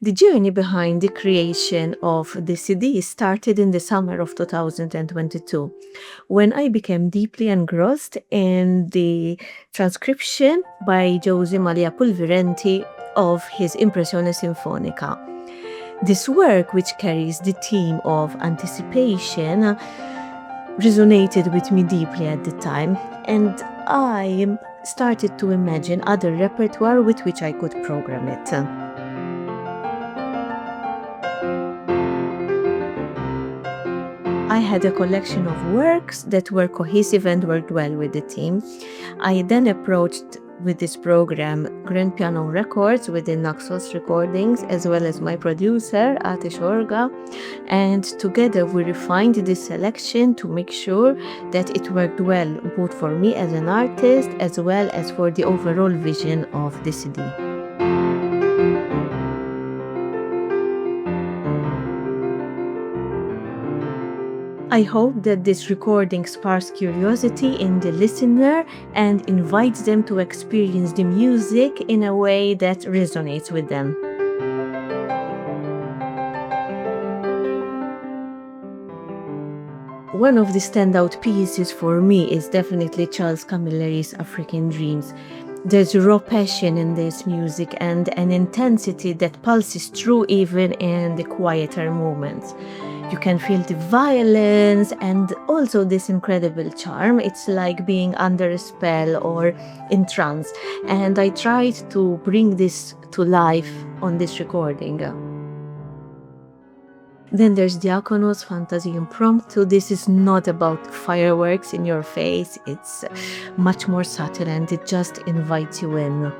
The journey behind the creation of the CD started in the summer of 2022, when I became deeply engrossed in the transcription by Josie Mallia Pulvirenti of his Impressione Sinfonica. This work, which carries the theme of anticipation, resonated with me deeply at the time, and I started to imagine other repertoire with which I could program it. I had a collection of works that were cohesive and worked well with the theme. I then approached with this program Grand Piano Records within Naxos Recordings, as well as my producer, Atish Orga, and together we refined this selection to make sure that it worked well both for me as an artist as well as for the overall vision of the CD. I hope that this recording sparks curiosity in the listener and invites them to experience the music in a way that resonates with them. One of the standout pieces for me is definitely Charles Camilleri's African Dreams. There's raw passion in this music and an intensity that pulses through even in the quieter moments. You can feel the violence and also this incredible charm. It's like being under a spell or in trance. And I tried to bring this to life on this recording. Then there's Diacono's Fantasy Impromptu. This is not about fireworks in your face. It's much more subtle and it just invites you in.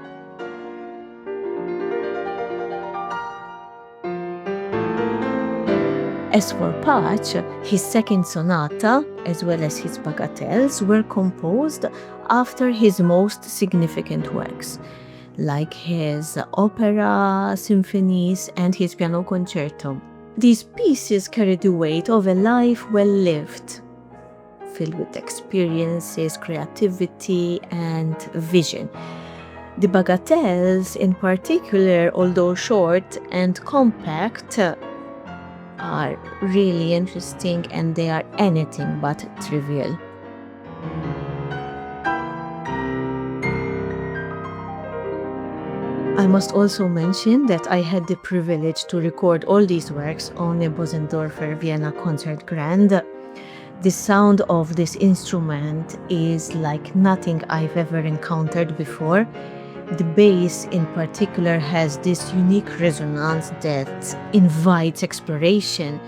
As for Patch, his second sonata, as well as his bagatelles, were composed after his most significant works, like his opera, symphonies, and his piano concerto. These pieces carry the weight of a life well lived, filled with experiences, creativity, and vision. The bagatelles, in particular, although short and compact, are really interesting and they are anything but trivial. I must also mention that I had the privilege to record all these works on a Bosendorfer Vienna Concert Grand. The sound of this instrument is like nothing I've ever encountered before. The bass in particular has this unique resonance that invites exploration.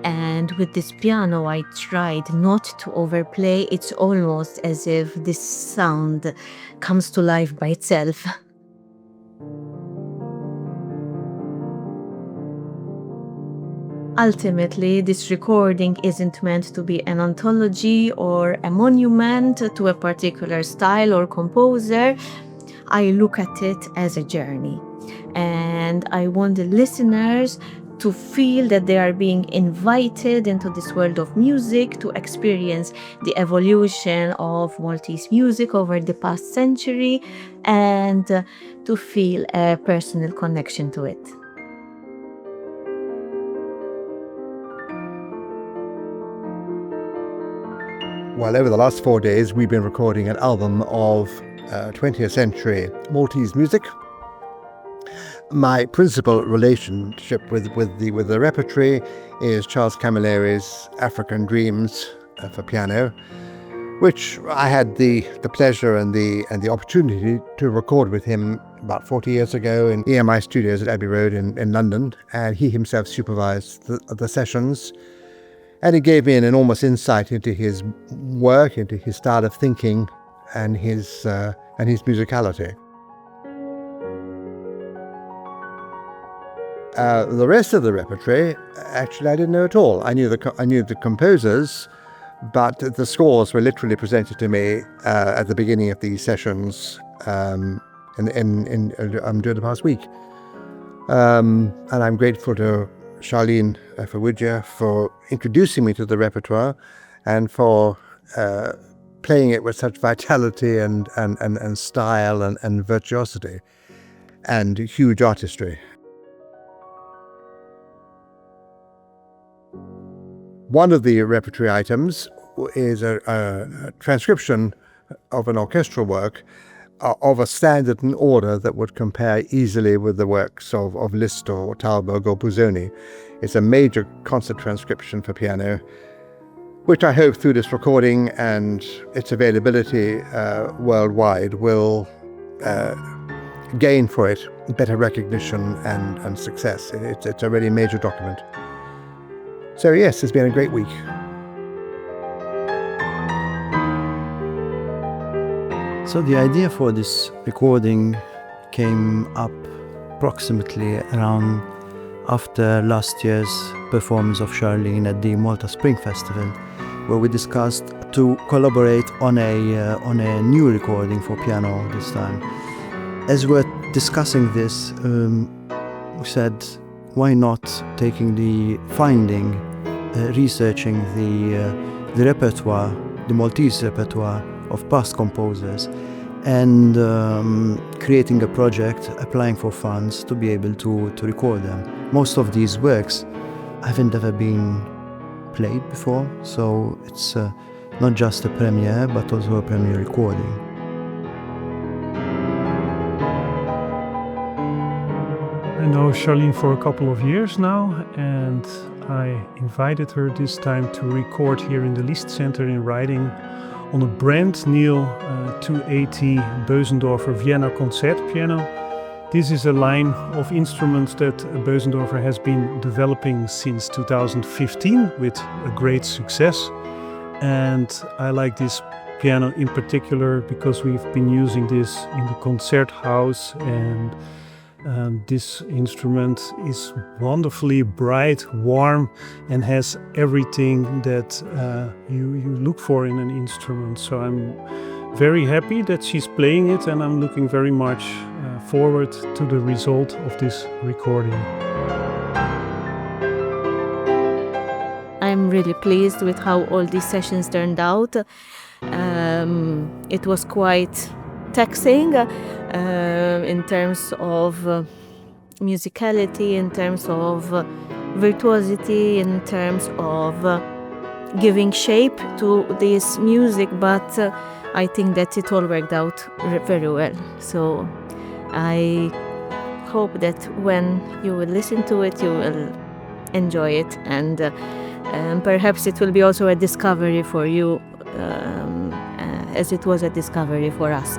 And with this piano, I tried not to overplay. It's almost as if this sound comes to life by itself. Ultimately, this recording isn't meant to be an anthology or a monument to a particular style or composer. I look at it as a journey, and I want the listeners to feel that they are being invited into this world of music, to experience the evolution of Maltese music over the past century, and to feel a personal connection to it. Well, over the last 4 days, we've been recording an album of 20th century Maltese music. My principal relationship with the repertoire is Charles Camilleri's African Dreams for piano, which I had the pleasure and the opportunity to record with him about 40 years ago in EMI Studios at Abbey Road in London, and he himself supervised the sessions. And it gave me an enormous insight into his work, into his style of thinking, and his musicality. The rest of the repertoire, actually, I didn't know at all. I knew the composers, but the scores were literally presented to me at the beginning of these sessions during the past week. And I'm grateful to Charlene Farrugia for introducing me to the repertoire and for playing it with such vitality and style and virtuosity and huge artistry. One of the repertory items is a transcription of an orchestral work of a standard and order that would compare easily with the works of Liszt or Thalberg or Busoni. It's a major concert transcription for piano, which I hope through this recording and its availability worldwide will gain for it better recognition and success. It's a really major document. So yes, it's been a great week. So the idea for this recording came up approximately around after last year's performance of Charlene at the Malta Spring Festival, where we discussed to collaborate on a new recording for piano this time. As we're discussing this, we said, why not taking researching the repertoire, the Maltese repertoire of past composers, and creating a project, applying for funds to be able to record them. Most of these works haven't ever been played before, so it's not just a premiere, but also a premiere recording. I know Charlene for a couple of years now, and I invited her this time to record here in the Liszt Center in Riding on a brand new 280 Bösendorfer Vienna concert piano. This is a line of instruments that Bösendorfer has been developing since 2015 with a great success. And I like this piano in particular because we've been using this in the concert house, and this instrument is wonderfully bright, warm, and has everything that you look for in an instrument. So I'm very happy that she's playing it, and I'm looking very much forward to the result of this recording. I'm really pleased with how all these sessions turned out. It was quite taxing in terms of musicality, in terms of virtuosity, in terms of giving shape to this music, but I think that it all worked out very well. So I hope that when you will listen to it, you will enjoy it, and perhaps it will be also a discovery for you, as it was a discovery for us.